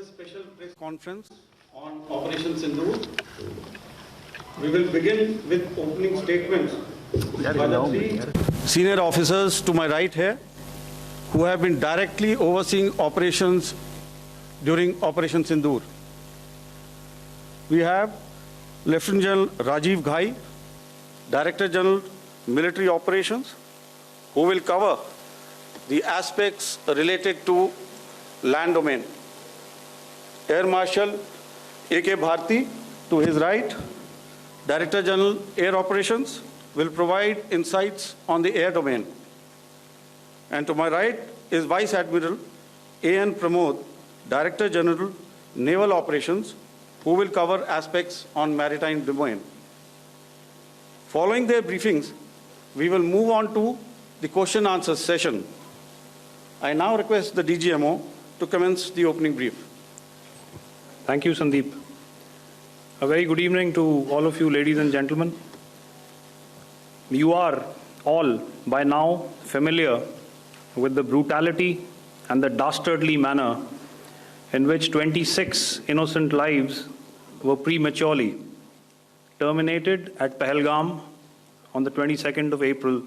this special press conference on Operation Sindoor. We will begin with opening statements by the three senior officers to my right here, who have been directly overseeing operations during Operation Sindoor. We have Lieutenant General Rajiv Ghai, Director General Military Operations, who will cover the aspects related to land domain. Air Marshal A.K. Bharti, to his right, Director General Air Operations, will provide insights on the air domain. And to my right is Vice Admiral A.N. Pramod, Director General Naval Operations, who will cover aspects on maritime domain. Following their briefings, we will move on to the question-answer session. I now request the DGMO to commence the opening brief. Thank you, Sandeep. A very good evening to all of you, ladies and gentlemen. You are all by now familiar with the brutality and the dastardly manner in which 26 innocent lives were prematurely terminated at Pahalgam on the 22nd of April.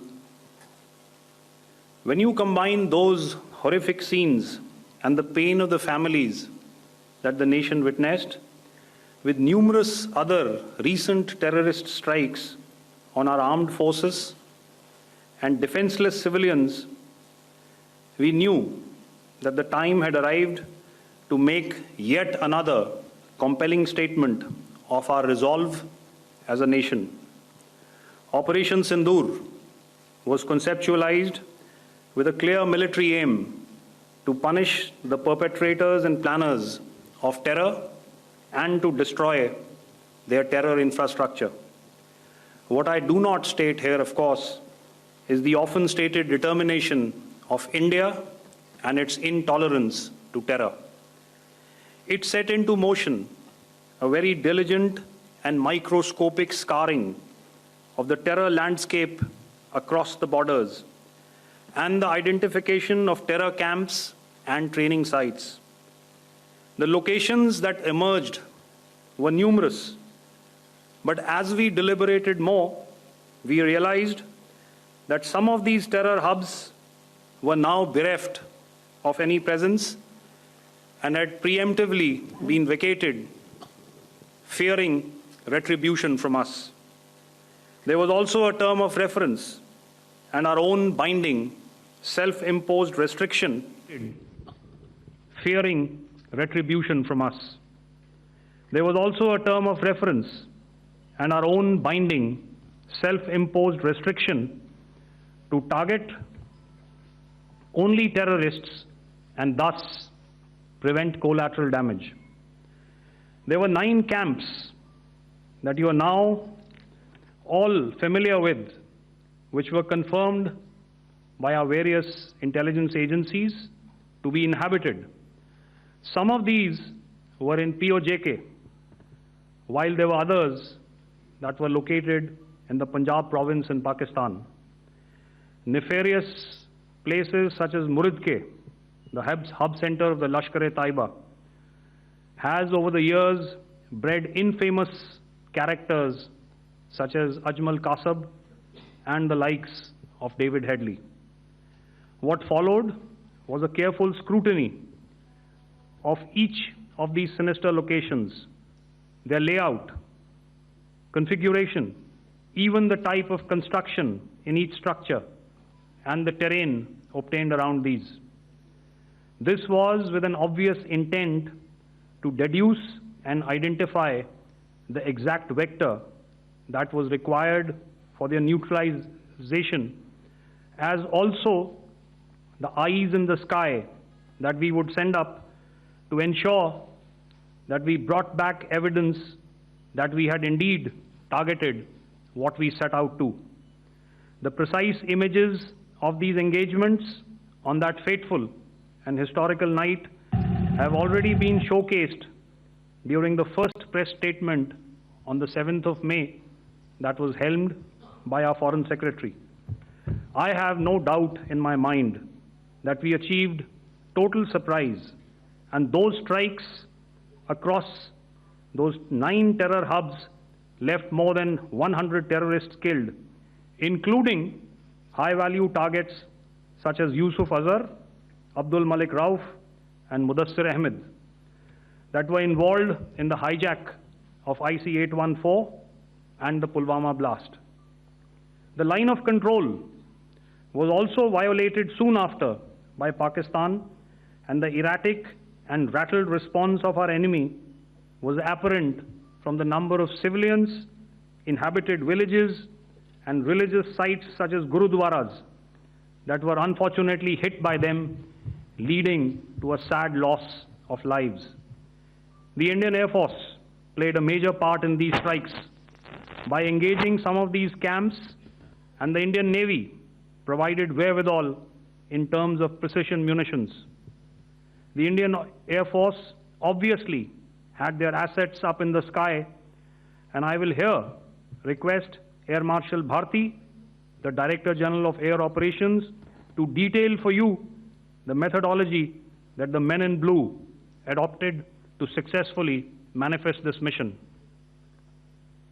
When you combine those horrific scenes and the pain of the families that the nation witnessed with numerous other recent terrorist strikes on our armed forces and defenseless civilians, we knew that the time had arrived to make yet another compelling statement of our resolve as a nation. Operation Sindoor was conceptualized with a clear military aim to punish the perpetrators and planners of terror and to destroy their terror infrastructure. What I do not state here, of course, is the often stated determination of India and its intolerance to terror. It set into motion a very diligent and microscopic scarring of the terror landscape across the borders and the identification of terror camps and training sites. The locations that emerged were numerous, but as we deliberated more, we realized that some of these terror hubs were now bereft of any presence and had preemptively been vacated, fearing retribution from us. There was also a term of reference and our own binding, self-imposed restriction, fearing retribution from us. There was also a term of reference and our own binding, self-imposed restriction to target only terrorists and thus prevent collateral damage. There were 9 camps that you are now all familiar with, which were confirmed by our various intelligence agencies to be inhabited. Some of these were in POJK, while there were others that were located in the Punjab province in Pakistan. Nefarious places such as Muridke, the hub center of the Lashkar-e-Taiba, has over the years bred infamous characters such as Ajmal Kasab and the likes of David Headley. What followed was a careful scrutiny of each of these sinister locations, their layout, configuration, even the type of construction in each structure, and the terrain obtained around these. This was with an obvious intent to deduce and identify the exact vector that was required for their neutralization, as also the eyes in the sky that we would send up to ensure that we brought back evidence that we had indeed targeted what we set out to. The precise images of these engagements on that fateful and historical night have already been showcased during the first press statement on the 7th of May that was helmed by our Foreign Secretary. I have no doubt in my mind that we achieved total surprise And those strikes across those 9 terror hubs left more than 100 terrorists killed, including high-value targets such as Yusuf Azhar, Abdul Malik Rauf, and Mudassir Ahmed that were involved in the hijack of IC-814 and the Pulwama blast. The line of control was also violated soon after by Pakistan, and the erratic and rattled response of our enemy was apparent from the number of civilians, inhabited villages, and religious sites such as Gurudwaras that were unfortunately hit by them, leading to a sad loss of lives. The Indian Air Force played a major part in these strikes by engaging some of these camps, and the Indian Navy provided wherewithal in terms of precision munitions. The Indian Air Force obviously had their assets up in the sky, and I will here request Air Marshal Bharti, the Director General of Air Operations, to detail for you the methodology that the men in blue adopted to successfully manifest this mission.